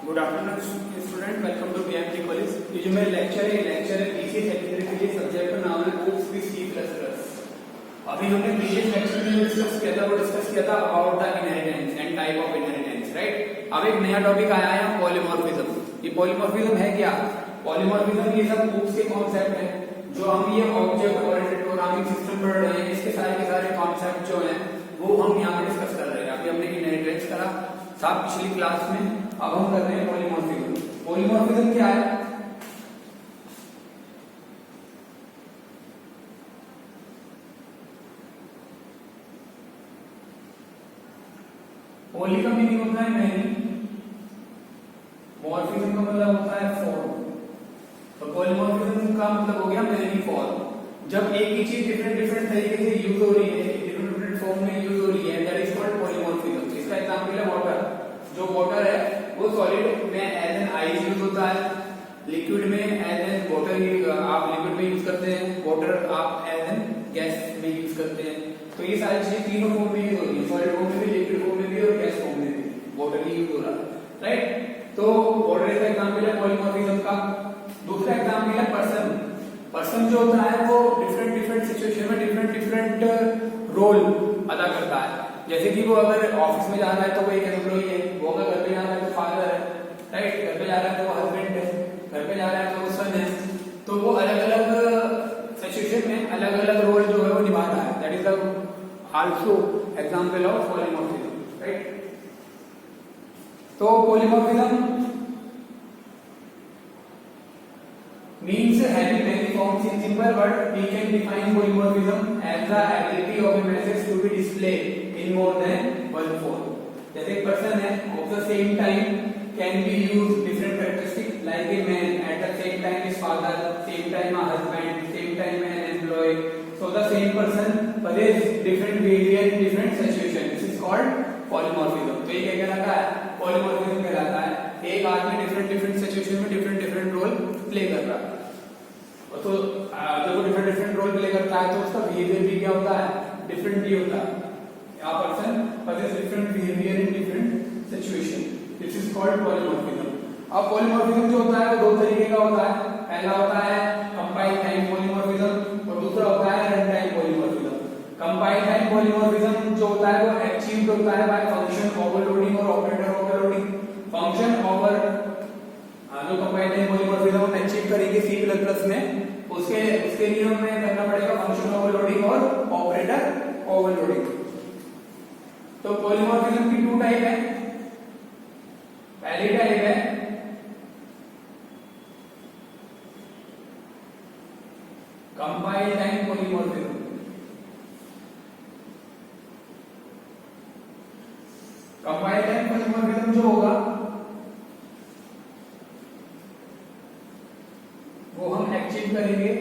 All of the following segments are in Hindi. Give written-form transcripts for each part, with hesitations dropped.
Good afternoon student, welcome to BMT college. ये जो मेरा लेक्चर है बीसीए सेकेंडरी के लिए। सब्जेक्ट का नाम है ओप्स विद C++। अभी हमने प्रीवियस लेक्चर में डिस्कस किया था about the inheritance and type of inheritance, right. अब एक नया टॉपिक आया है पॉलीमॉर्फिज्म। ये पॉलीमॉर्फिज्म है क्या? पॉलीमॉर्फिज्म ये सब ओप्स के कॉन्सेप्ट है जो हम ये ऑब्जेक्ट ओरिएंटेड प्रोग्रामिंग सिस्टम पढ़ रहे हैं। इसके सारे कॉन्सेप्ट जो हैं वो हम यहाँ पे डिस्कस कर रहे हैं। अभी हमने इनहेरिटेंस करा था पिछली क्लास में, अब हम कर रहे हैं पॉलीमॉर्फिज्म। पॉलीमॉर्फिज्म क्या है? पॉली का मीनिंग होता है मैनी, मॉर्फिज्म का मतलब होता है फॉर्म। तो पॉलीमॉर्फिज्म का मतलब हो गया मैनी फॉर्म। जब एक ही चीज डिफरेंट तरीके से यूज हो रही है, डिफरेंट फॉर्म में यूज हो रही है, दैट इज कॉल्ड पॉलीमॉर्फिज्म। इसका एग्जांपल है वाटर। जो वाटर है वो सॉलिड में एज एन आइस यूज होता है, लिक्विड में एज एन वाटर आप लिक्विड में यूज करते हैं, वाटर आप एज एन गैस में यूज करते हैं। तो ये सारी चीजें तीनों फॉर्म में यूज होती है, सॉलिड फॉर्म में भी, लिक्विड फॉर्म में भी और गैस फॉर्म में भी वाटर ही यूज हो रहा है, राइट। तो वाटर का एग्जांपल है पॉलीमॉर्फिज्म का। दूसरा एग्जांपल है पर्सन। पर्सन जो होता है वो डिफरेंट सिचुएशन में डिफरेंट रोल अदा करता है। जैसे कि वो अगर ऑफिस में जा रहा है तो वो एक एम्प्लॉई है, वो अगर घर पे जा रहा है तो फादर है, राइट। घर पे जा रहा है तो वो हस्बैंड है, घर पे जा रहा है तो वो सन है। तो वो अलग अलग सिचुएशन में अलग अलग रोल जो है वो निभा रहा है। That is the also example of polymorphism, right. तो polymorphism means having many forms. In simple word, we can define polymorphism as the ability of a message to be displayed in more than one form. जैसे एक person है, of the same time can be used different characteristics, like a man at the same time is father, same time a husband, same time an employee. So the same person possess different behavior in different situation. This is called polymorphism. तो ये क्या कहलाता है? polymorphism कहलाता है। एक आदमी डिफरेंट सिचुएशन में डिफरेंट रोल प्ले कर रहा है। तो जब वो डिफरेंट रोल प्ले करता है तो उसका बिहेवियर भी क्या होता है? डिफरेंट भी होता है। A person possesses different behavior in different situation. This is called polymorphism. अब polymorphism जो होता है वो दो तरीके का होता है। पहला होता है compile time polymorphism और दूसरा होता है run time polymorphism. Compile time polymorphism जो होता है वो achieved होता है by function overloading और operator overloading. फंक्शन ओवर जो कंपाइल टाइम पॉलीमॉर्फिज्म हम अचीव करेंगे C++ में, उसके लिए हमें करना पड़ेगा फंक्शन ओवरलोडिंग और ऑपरेटर ओवरलोडिंग। तो पॉलीमॉर्फिज्म की टू टाइप है। पहली टाइप है compile time polymorphism. Compile time polymorphism जो होगा वो हम अचीव करेंगे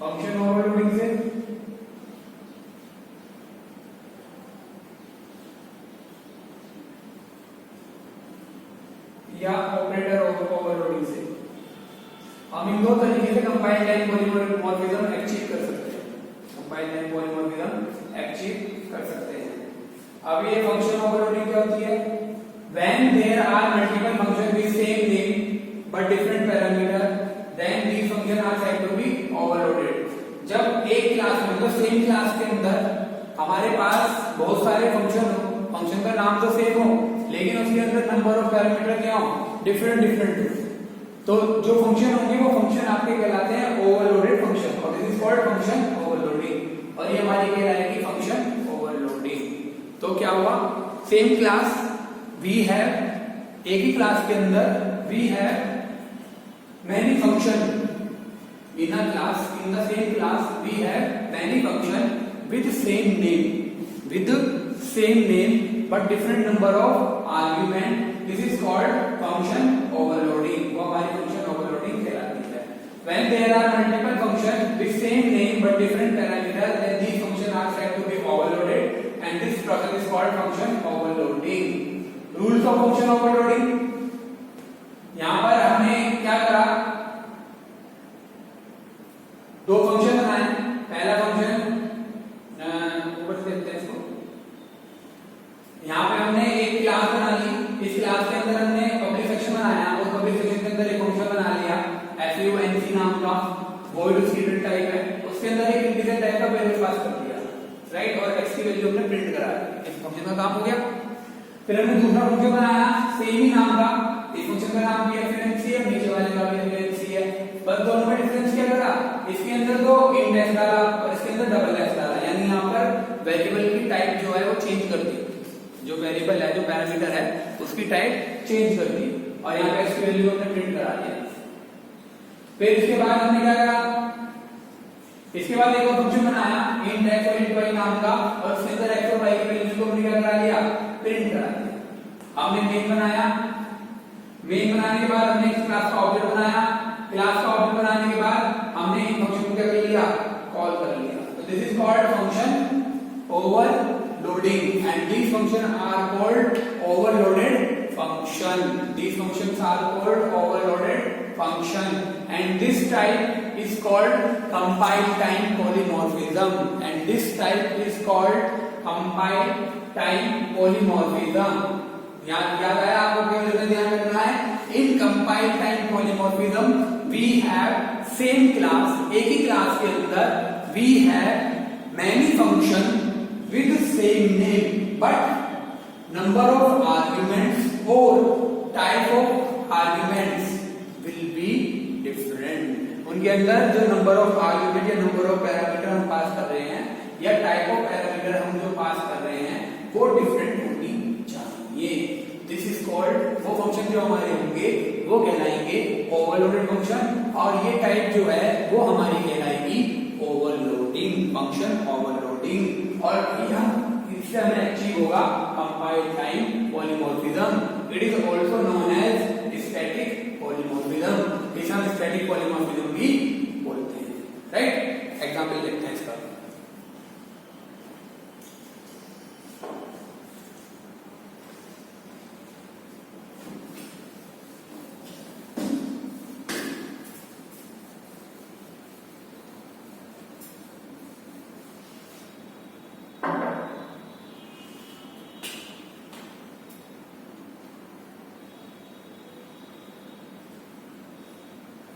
फंक्शन ओवरलोडिंग से या ऑपरेटर ओवरलोडिंग से। हम इन दो तरीके से कंपाइल टाइम पॉलीमॉर्फिज्म अचीव कर सकते हैं। कंपाइल टाइम पॉलीमॉर्फिज्म अचीव कर सकते हैं। अब ये फंक्शन ओवरलोडिंग क्या होती है? When there are multiple functions with same name but different parameter, then these functions are said to be overloaded. जब एक क्लास में मतलब सेम क्लास के अंदर हमारे पास बहुत सारे फंक्शन हो, फंक्शन का नाम तो सेम हो लेकिन उसके अंदर नंबर ऑफ पैरामीटर क्या हो? डिफरेंट हो। तो जो फंक्शन होंगे वो फंक्शन आपके कहलाते हैं ओवरलोडेड फंक्शन और this is called function overloading. और ये हमारी कहलाएगी फंक्शन ओवरलोडिंग। तो क्या हुआ? सेम क्लास we have, एक ही क्लास के अंदर we have many function in a class, in the same class we have many function with same name but different number of argument. This is called function overloading. वो हमारी function overloading कहलाती है। When there are multiple functions with same name but different parameters, then these functions are said to be overloaded and this process is called function overloading. Rules of function overloading, यहां पर हमने क्या करा? दो फंक्शन बनाए। पहला फंक्शन ऊपर से देखते हैं इसको। भी उसकी प्रिंट टाइप है, उसके अंदर एक इंटीजर टाइप का वेरिएबल पास कर दिया, राइट, और x की वैल्यू हमने प्रिंट करा दी। इस फंक्शन का काम हो गया। फिर हमने दूसरा फंक्शन बनाया सेम ही नाम का, इस फंक्शन का नाम भी f है, नीचे वाले का भी f है, बस दोनों में डिफरेंस क्या करा, इसके अंदर तो int s डाला और इसके अंदर डबल s डाला, यानी यहाँ पर वेरिएबल की टाइप जो है वो चेंज कर दी, जो वेरिएबल है, जो पैरामीटर है उसकी टाइप चेंज कर दी, और यहाँ पे इसकी वैल्यू हमने प्रिंट करा दिया। फिर इसके बाद हमने क्या करा, इसके बाद एक और फंक्शन बनाया int x और int y नाम का, और उसके अंदर x और y की वैल्यू को हमने क्या करा लिया, प्रिंट करा दिया। हमने मेन बनाया, मेन बनाने के बाद हमने इस क्लास का ऑब्जेक्ट बनाया, क्लास का ऑब्जेक्ट बनाने के बाद हमने इन फंक्शन को क्या कर लिया, कॉल कर लिया। तो this is called function overloading, and these functions are called overloaded function. These functions are called overloaded function, and this type is called compile time polymorphism, and this type is called compile time polymorphism. याद आया आपको, केवल ध्यान रखना है, in compile time polymorphism we have same class, एक ही क्लास के अंदर we have many function with same name, but number of arguments or type of arguments will be different. उनके अंदर जो नंबर ऑफ आर्गुमेंट या नंबर ऑफ पैरामीटर हम पास कर रहे हैं, या टाइप ऑफ पैरामीटर हम जो पास कर रहे हैं, वो डिफरेंट होनी चाहिए। दिस इज कॉल्ड, वो फंक्शन जो हमारे होंगे वो कहलाएंगे ओवरलोडेड फंक्शन, और ये टाइप जो है वो हमारी कहलाएगी ओवरलोडिंग फंक्शन, ओवरलोडिंग। और इससे हमें अचीव होगा compile time polymorphism. It is also known as static polymorphism, इसे हम स्टैटिक पॉलीमॉर्फिज्म भी बोलते हैं, राइट। एग्जांपल देखते हैं इसका।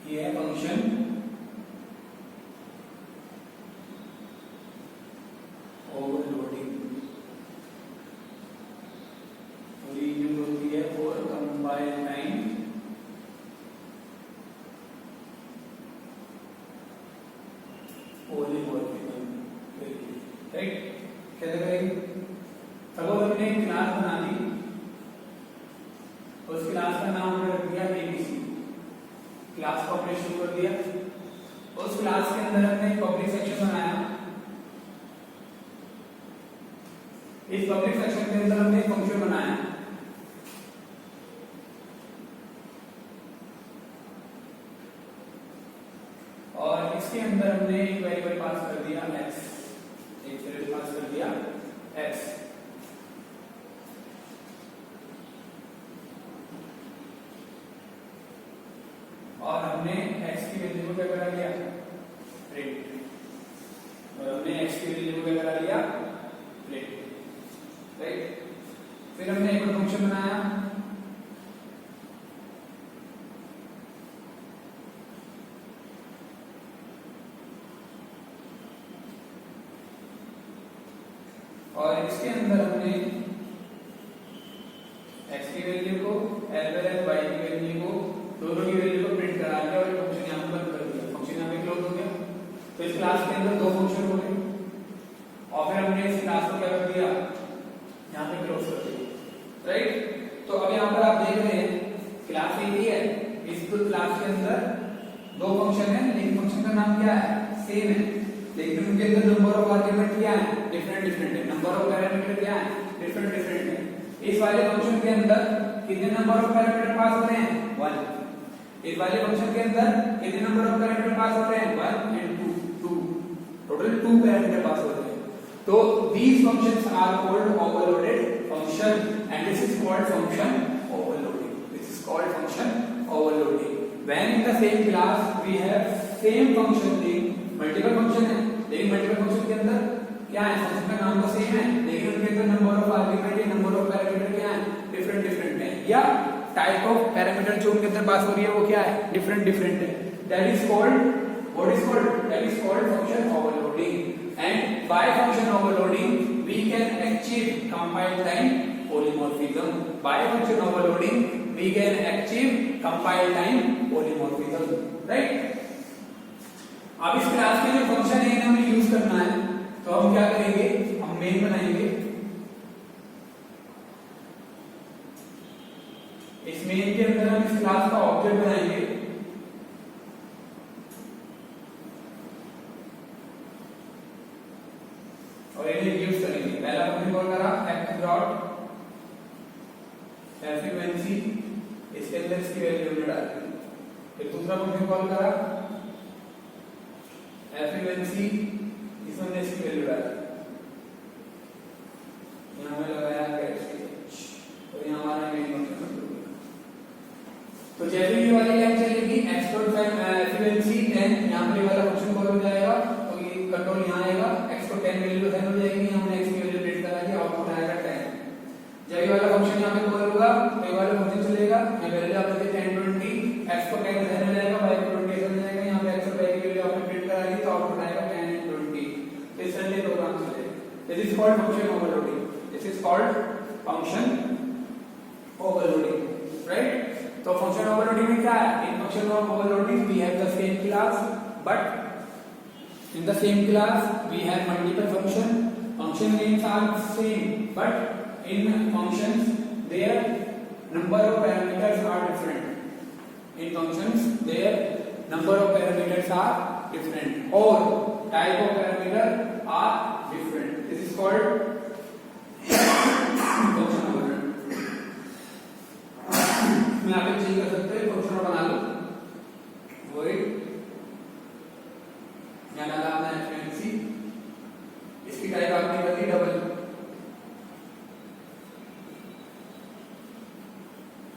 ये है फंक्शन ओवरलोडिंग, और ये यूज होती है for compile time polymorphism, right. कैसे करेंगे, सपोज हमने एक क्लास बना दी, उस क्लास का नाम हमने रख दिया एबीसी, क्लास को हमने शुरू कर दिया। उस क्लास के अंदर हमने एक पब्लिक सेक्शन बनाया, इस पब्लिक सेक्शन के अंदर हमने एक फंक्शन बनाया, और इसके अंदर हमने एक वेरिएबल पास कर दिया x, एक वेरिएबल पास कर दिया x, और हमने x की वैल्यू को क्या करा लिया, प्रिंट, और हमने x की वैल्यू को क्या करा लिया, प्रिंट, राइट। फिर हमने एक और फंक्शन बनाया, और इसके अंदर हमने x की वैल्यू को एज वेल एज y की वैल्यू को, दोनों की वैल्यू को प्रिंट करा दिया, और फंक्शन यहाँ पर बंद कर दिया, फंक्शन यहाँ पे क्लोज हो गया। तो इस क्लास के अंदर दो फंक्शन हो गए, और फिर हमने इस क्लास को क्या कर दिया, यहाँ पे क्लोज कर दिया, राइट। तो अब यहाँ पर आप देख रहे हैं क्लास एक ही है, इस क्लास के अंदर दो फंक्शन है, लेकिन फंक्शन का नाम क्या है, सेम है, लेकिन उनके अंदर नंबर ऑफ आर्गुमेंट क्या है, डिफरेंट डिफरेंट है, नंबर ऑफ पैरामीटर क्या है, डिफरेंट डिफरेंट है। इस वाले फंक्शन के अंदर कितने नंबर ऑफ पैरामीटर पास हो रहे हैं, 1। इस वाले फंक्शन के अंदर कितने नंबर ऑफ पैरामीटर पास हो रहे हैं, 1 and 2, टोटल 2 पैरामीटर पास हो रहे हैं। तो these functions are called overloaded function, and this is called function overloading. This is called function overloading. When in the same class we have same function name, multiple function है, लेकिन multiple function के अंदर क्या है, फंक्शन का नाम तो सेम है, लेकिन उनके अंदर नंबर ऑफ आर्गुमेंट या नंबर ऑफ पैरामीटर क्या है, डिफरेंट डिफरेंट है, या टाइप ऑफ पैरामीटर जो उनके अंदर पास हो रही है वो क्या है, डिफरेंट डिफरेंट है। That is called What is called? That is called function overloading. And by function overloading, we can achieve compile time polymorphism. By function overloading, we can achieve compile time polymorphism. Right? अब इस क्लास के जो फंक्शन है हमें यूज करना है, तो हम क्या करेंगे? हम मेन बनाएंगे। इस मेन के अंदर हम इस क्लास का ऑब्जेक्ट बनाएंगे और इन्हें यूज करेंगे। पहला फंक्शन कॉल करा x डॉट फ्रीक्वेंसी, इसके अंदर इसकी वैल्यू हमने डाल दी। फिर दूसरा फंक्शन कॉल करा फ्रीक्वेंसी, इसमें हमने इसकी वैल्यू डाल दी। यहां में लगाया कैच और यहां हमारा मेन फंक्शन। तो जैसे ये वाली लाइन चलेगी x डॉट फ्रीक्वेंसी, देन यहां पे वाला फंक्शन कॉल हो जाएगा, तो ये कंट्रोल यहां आएगा, x को 10 वैल्यू असाइन हो जाएगी, हमने x की वैल्यू प्रिंट करा दी, आउटपुट आएगा 10। जब ये वाला फंक्शन यहां पे कॉल होगा तो ये वाला फंक्शन चलेगा, ये वैल्यू आप देते 10 20, x को 10 असाइन हो जाएगा, y को 20 असाइन हो जाएगा, यहां पे x और y की वैल्यू आपने प्रिंट करा दी, तो आउटपुट आएगा 10 and 20। तो इस तरह से प्रोग्राम चलेगा। This is called function overloading. This is called function overloading, right? तो फंक्शन ओवरलोडिंग में क्या है? In function overloading we have the same class, but in the same class we have multiple function. Function names are same, but in functions their number of parameters are different. In functions their number of parameters are different और type of parameter are different. This is called function overloading. मैं आप चेंज कर सकते हैं, फंक्शन बना लो वही यहाँ डाला आपने फ्रीक्वेंसी, इसकी टाइप आपने कर दी डबल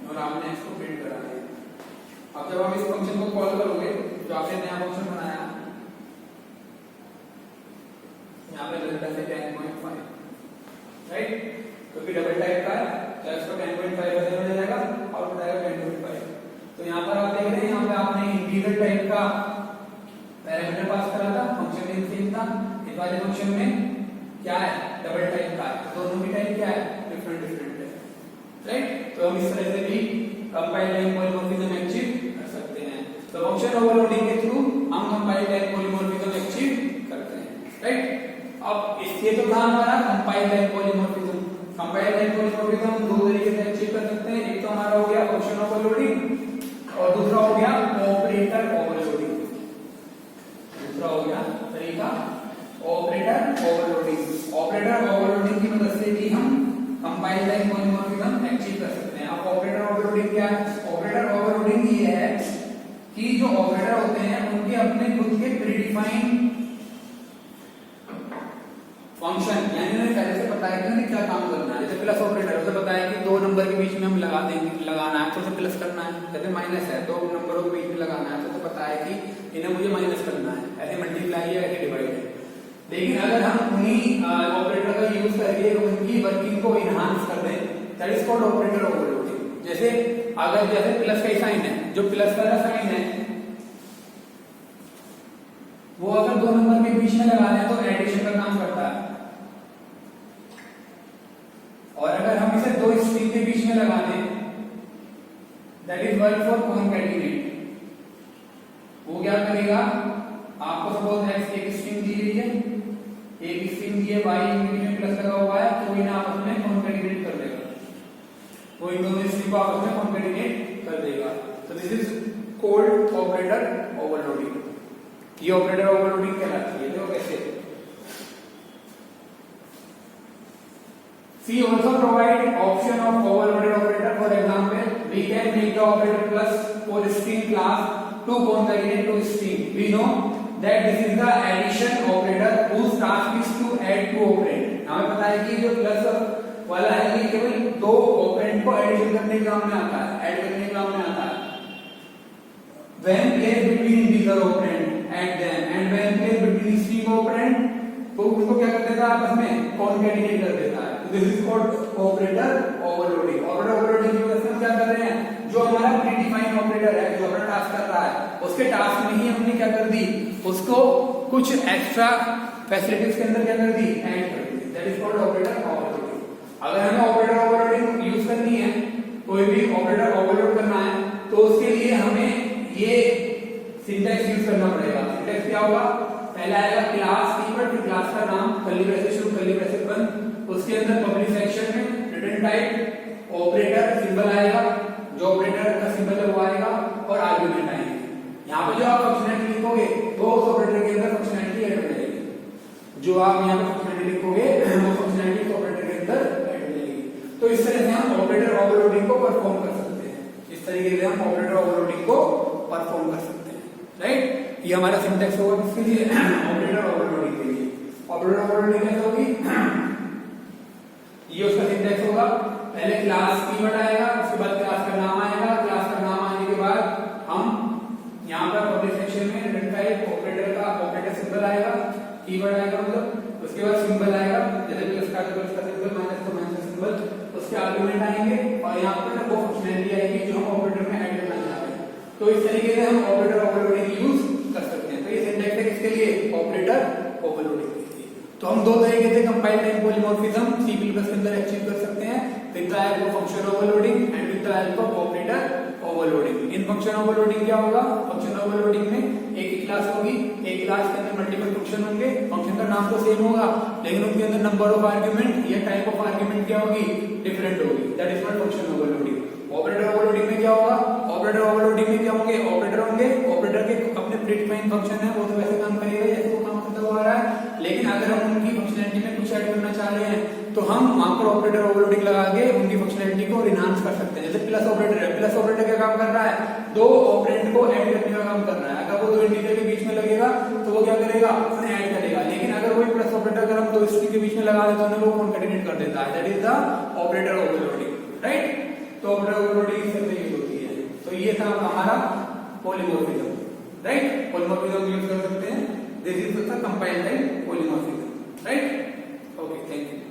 और आपने इसको प्रिंट करा दिया। अब जब आप इस फंक्शन को कॉल करोगे जो आपने नया फंक्शन बनाया, यहाँ पे रिजल्ट है 10.5, राइट? क्योंकि डबल टाइप का है तो इसको 10.5 हो जाएगा और बताएगा 10.5। तो यहाँ पर आप देख रहे हैं, यहाँ पे आपने इंटीजर टाइप का पैरामीटर पास करा था, फंक्शन नेम सेम था। इस वाले फंक्शन में क्या है? डबल टाइप का है, तो दोनों की टाइप क्या है? डिफरेंट डिफरेंट है, राइट? तो हम इस तरह से भी कंपाइल टाइम पॉलीमॉर्फिज्म अचीव कर सकते हैं। तो फंक्शन ओवरलोडिंग के थ्रू हम कंपाइल टाइम पॉलीमॉर्फिज्म अचीव करते हैं, राइट? अब इसके तो था हमारा compile time polymorphism. Compile time polymorphism हम दो तरीके से अचीव कर सकते हैं। एक तो हमारा हो गया फंक्शन ओवरलोडिंग और दूसरा हो गया ऑपरेटर ओवरलोडिंग। दूसरा हो गया तरीका ऑपरेटर ओवरलोडिंग। ऑपरेटर ओवरलोडिंग की मदद से भी हम कंपाइल टाइम पॉलीमॉर्फिज्म अचीव कर सकते हैं। अब ऑपरेटर ओवरलोडिंग क्या है? ऑपरेटर ओवरलोडिंग ये है कि जो ऑपरेटर होते हैं उनके अपने खुद के प्रीडिफाइंड फंक्शन, यानी उन्हें पहले से पता है कि उन्हें क्या काम करना है। जैसे प्लस ऑपरेटर उसे पता है कि दो नंबर के बीच में हम लगा देंगे, लगाना है तो उसे प्लस करना है। जैसे माइनस है, दो नंबरों के बीच में लगाना है तो उसे पता है कि इन्हें मुझे माइनस करना है, ऐसे मल्टीप्लाई है, ऐसे डिवाइड है। लेकिन अगर हम उन्हीं ऑपरेटर का यूज करके उनकी वर्किंग को इनहांस कर दें, that is called operator overloading. जैसे अगर जैसे प्लस का साइन है, जो प्लस का साइन है वो अगर दो नंबर के बीच में लगा दें तो एडिशन का काम करता है, और अगर हम इसे दो स्ट्रिंग के बीच में लगा दें that is work for concatenate. वो क्या करेगा? आपको सपोज x एक स्ट्रिंग दी गई है, एक स्ट्रिंग दी है, y के बीच में प्लस लगा हुआ है, तो इन्हें आपस में कॉन्कैटिनेट कर देगा। वो इन दोनों स्ट्रिंग को आपस में कॉन्कैटिनेट कर देगा। तो this is called operator overloading. ये ऑपरेटर ओवरलोडिंग कहलाती है। देखो कैसे। C also provide option of overloaded operator. For example, we can make the operator plus for string class to concatenate to string. We know that this is the addition operator whose task is to add two operand. हमें पता है कि जो प्लस वाला है ये केवल दो ऑपरेंड को एडिशन करने के काम में आता है, ऐड करने के काम में आता है। When placed between integer operand and when placed between string operand, तो उसको क्या कर देता है? आपस में concatenate कर देता है। This is called operator overloading. Operator overloading की वजह से हम क्या कर रहे हैं, जो हमारा प्रीडिफाइंड ऑपरेटर है, जो अपना टास्क कर रहा है, उसके टास्क में ही हमने क्या कर दी, उसको कुछ एक्स्ट्रा फैसिलिटीज के अंदर क्या कर दी, ऐड कर दी। That is called operator overloading. अगर हमें ऑपरेटर ओवरलोडिंग यूज करनी है, कोई भी ऑपरेटर ओवरलोड करना है, तो उसके लिए हमें ये सिंटैक्स यूज करना पड़ेगा। सिंटैक्स क्या होगा, पहला आएगा क्लास कीवर्ड, फिर क्लास का नाम, कर्ली ब्रैकेट शुरू, कर्ली ब्रैकेट बंद, उसके अंदर पब्लिक सेक्शन में रिटर्न टाइप ऑपरेटर सिंबल आएगा, जो ऑपरेटर का सिंबल है वो आएगा, और आर्गुमेंट आएंगे। यहाँ पे जो आप फंक्शनैलिटी लिखोगे वो उस ऑपरेटर के अंदर फंक्शनैलिटी ऐड हो जाएगी। जो आप यहाँ पे फंक्शनैलिटी लिखोगे वो फंक्शनैलिटी ऑपरेटर के अंदर ऐड हो जाएगी। तो इस तरह से हम ऑपरेटर ओवरलोडिंग को परफॉर्म कर सकते हैं। इस तरीके से हम ऑपरेटर ओवरलोडिंग को परफॉर्म कर सकते हैं, राइट। ये हमारा सिंटैक्स होगा किसके लिए, ऑपरेटर ओवरलोडिंग के लिए। ऑपरेटर ओवरलोडिंग कैसे होगी, ये उसका सिंटैक्स होगा, पहले क्लास कीवर्ड आएगा, उसके बाद क्लास का नाम आएगा, क्लास का नाम आने के बाद हम यहाँ पर पब्लिक सेक्शन में रिटर्न टाइप ऑपरेटर का ऑपरेटर सिंबल आएगा, कीवर्ड आएगा मतलब, उसके बाद सिंबल आएगा, जैसे प्लस का सिंबल, माइनस का माइनस सिंबल, उसके आर्गुमेंट आएंगे, और यहाँ पर वो फंक्शनैलिटी आएगी जो हम ऑपरेटर में ऐड करना चाहते हैं। तो इस तरीके से हम ऑपरेटर ओवरलोडिंग यूज कर सकते हैं। तो ये सिंटैक्स है किसके लिए, ऑपरेटर ओवरलोडिंग के लिए। तो हम दो तरीके से कंपाइल टाइम पॉलीमॉर्फिज्म C++ के अंदर अचीव कर सकते हैं, with the help of function overloading and with the help of operator overloading. In function overloading क्या होगा, फंक्शन ओवरलोडिंग में एक ही क्लास होगी, एक क्लास के अंदर मल्टीपल फंक्शन होंगे, फंक्शन का नाम तो सेम होगा, लेकिन उनके अंदर नंबर ऑफ आर्गुमेंट या टाइप ऑफ आर्गुमेंट क्या होगी, डिफरेंट होगी। That is called function overloading. Operator overloading में क्या होगा, ऑपरेटर ओवरलोडिंग में क्या होंगे, ऑपरेटर होंगे, ऑपरेटर के अपने प्रीडिफाइंड फंक्शन है, वो तो वैसे काम करेगा जैसे वो काम करता हुआ आ रहा है, लेकिन अगर हम उनकी फंक्शनैलिटी में कुछ ऐड करना चाह रहे हैं तो हम वहां पर ऑपरेटर ओवरलोडिंग लगा के उनकी फंक्शनैलिटी को एनहांस कर सकते हैं। जैसे प्लस ऑपरेटर है, प्लस ऑपरेटर क्या काम कर रहा है, दो ऑपरेंड को ऐड करने का काम कर रहा है। अगर वो दो इंटीजर के बीच में लगेगा तो वो क्या करेगा, उन्हें ऐड करेगा, लेकिन अगर वही प्लस ऑपरेटर अगर हम दो स्ट्रिंग के बीच में लगा देते हैं तो वो कॉन्कैटिनेट कर देता है। That is the operator overloading, right. तो ऑपरेटर ओवरलोडिंग इस तरह से यूज होती है। तो ये था हमारा पॉलीमॉर्फिज्म, राइट। पॉलीमॉर्फिज्म यूज कर सकते हैं, this is the compile type polymorphism, right. Okay, thank you.